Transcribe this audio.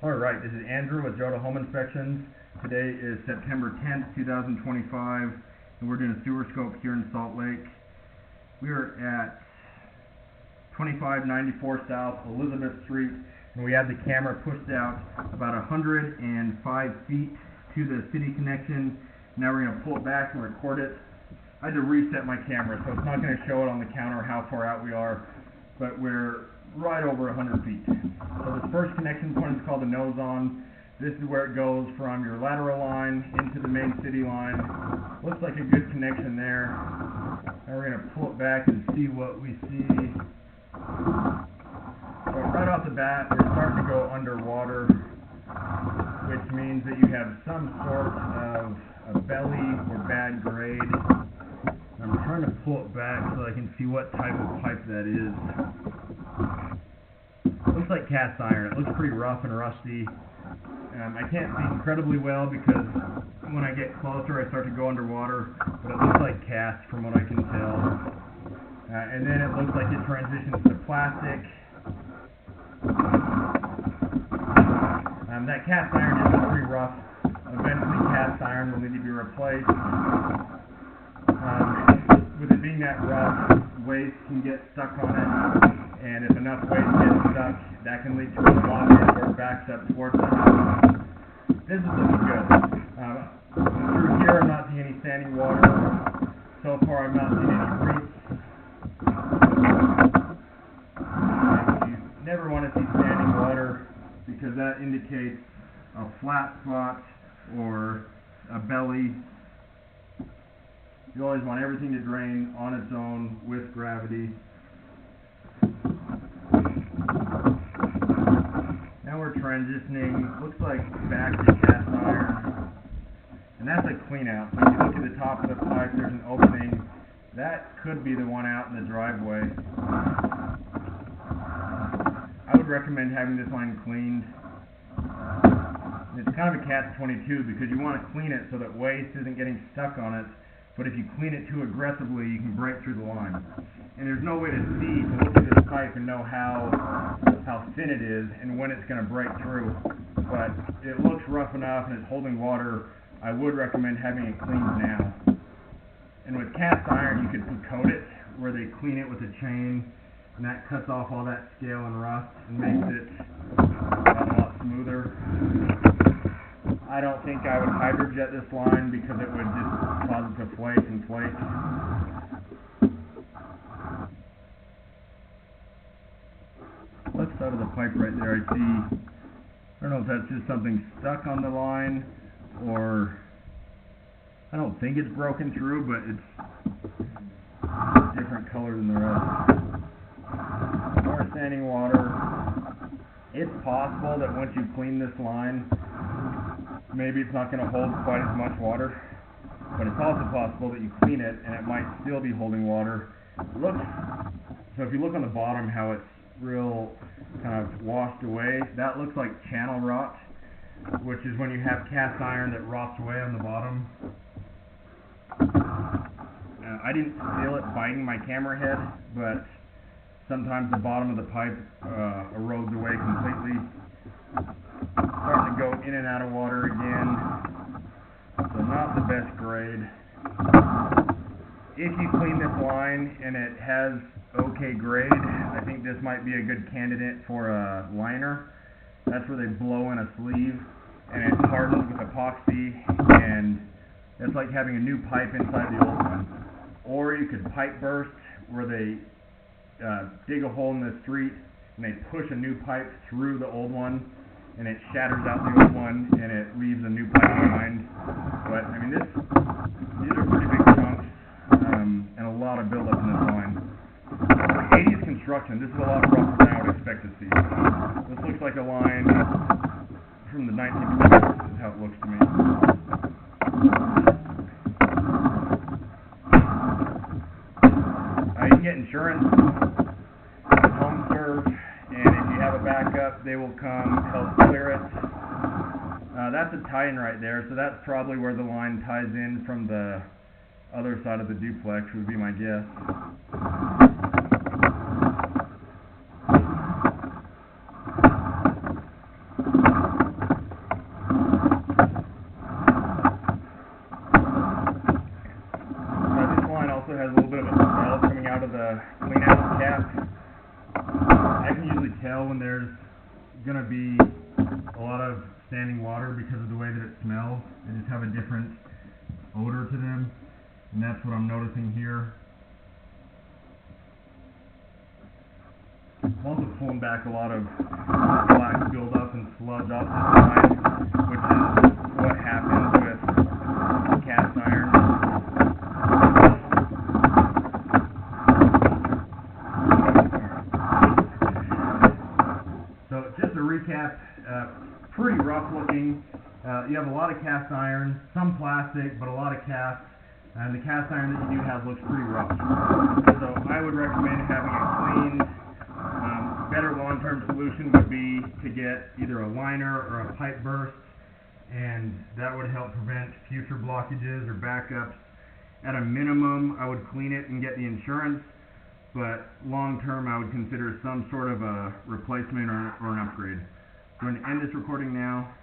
Alright, this is Andrew with Jota Home Inspections. Today is September 10th, 2025, and we're doing a sewer scope here in Salt Lake. We are at 2594 South Elizabeth Street, and we had the camera pushed out about 105 feet to the city connection. Now we're going to pull it back and record it. I had to reset my camera, so it's not going to show it on the counter how far out we are, but we're right over 100 feet. So this first connection point is called the nose on. This is where it goes from your lateral line into the main city line. Looks like a good connection there. Now we're going to pull it back and see what we see. So right off the bat, we're starting to go underwater, which means that you have some sort of a belly or bad grade. I'm trying to pull it back so I can see what type of pipe that is. Looks like cast iron. It looks pretty rough and rusty. I can't see incredibly well because when I get closer I start to go underwater, but it looks like cast from what I can tell. And then it looks like it transitions to plastic. That cast iron is pretty rough. Eventually cast iron will need to be replaced. With it being that rough, waste can get stuck on it, and if enough waste gets stuck, that can lead to a blockage where it backs up towards the house. This is looking good. Through here I'm not seeing any standing water. So far I've not seen any roots. You never want to see standing water because that indicates a flat spot or a belly. You always want everything to drain on its own with gravity. Now we're transitioning, looks like back to cast iron. And that's a clean out. So if you look at the top of the pipe, there's an opening. That could be the one out in the driveway. I would recommend having this line cleaned. It's kind of a catch-22 because you want to clean it so that waste isn't getting stuck on it. But if you clean it too aggressively, you can break through the line. And there's no way to see, to look at this pipe and know how thin it is and when it's going to break through. But it looks rough enough and it's holding water. I would recommend having it cleaned now. And with cast iron, you could coat it where they clean it with a chain, and that cuts off all that scale and rust and makes it a lot smoother. I don't think I would hydrojet this line because it would just cause it to flake and flake. Left side of the pipe right there, I don't know if that's just something stuck on the line, or I don't think it's broken through, but it's a different color than the rest. More standing water. It's possible that once you clean this line, maybe it's not going to hold quite as much water, but it's also possible that you clean it and it might still be holding water. So if you look on the bottom how it's real kind of washed away, that looks like channel rot, which is when you have cast iron that rots away on the bottom. I didn't feel it biting my camera head, but sometimes the bottom of the pipe erodes away completely. Starting to go in and out of water again, so not the best grade. If you clean this line and it has okay grade, I think this might be a good candidate for a liner. That's where they blow in a sleeve and it hardens with epoxy, and it's like having a new pipe inside the old one. Or you could pipe burst, where they dig a hole in the street and they push a new pipe through the old one, and it shatters out the old one and it leaves a new pipe behind. But I mean, these are pretty big chunks and a lot of buildup in this line. For 80s construction, this is a lot rougher than I would expect to see. This looks like a line from the 1920s, is how it looks to me. You can get insurance with HomeServe, and if you have a backup, they will come help clear it. That's a tie-in right there, so that's probably where the line ties in from the other side of the duplex, would be my guess. going to be a lot of standing water because of the way that it smells. They just have a different odor to them, and that's what I'm noticing here. I'm also pulling back a lot of black buildup and sludge off the side, which is what happens with cast iron. So just to recap, pretty rough looking. You have a lot of cast iron, some plastic, but a lot of cast. And the cast iron that you do have looks pretty rough. So I would recommend having it cleaned. Better long-term solution would be to get either a liner or a pipe burst, and that would help prevent future blockages or backups. At a minimum, I would clean it and get the insurance, but long-term, I would consider some sort of a replacement or an upgrade. I'm going to end this recording now.